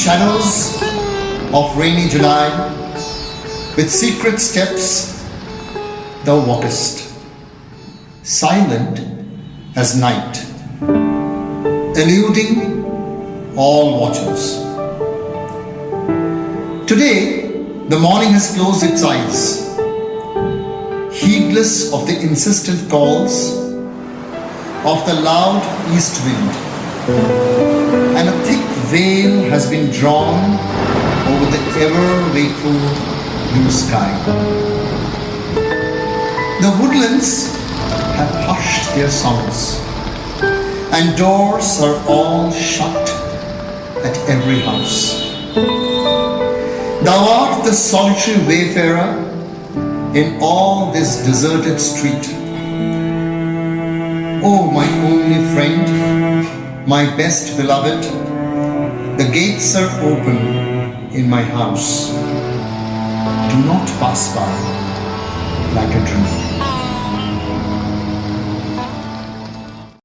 shadows of rainy July, with secret steps thou walkest, silent as night, eluding all watchers. Today, the morning has closed its eyes, heedless of the insistent calls of the loud east wind, and a thick veil has been drawn over the ever-wakeful blue sky. The woodlands have hushed their songs, and doors are all shut at every house. Thou art the solitary wayfarer in all this deserted street. Oh, my only friend, my best beloved, the gates are open in my house. Do not pass by like a dream.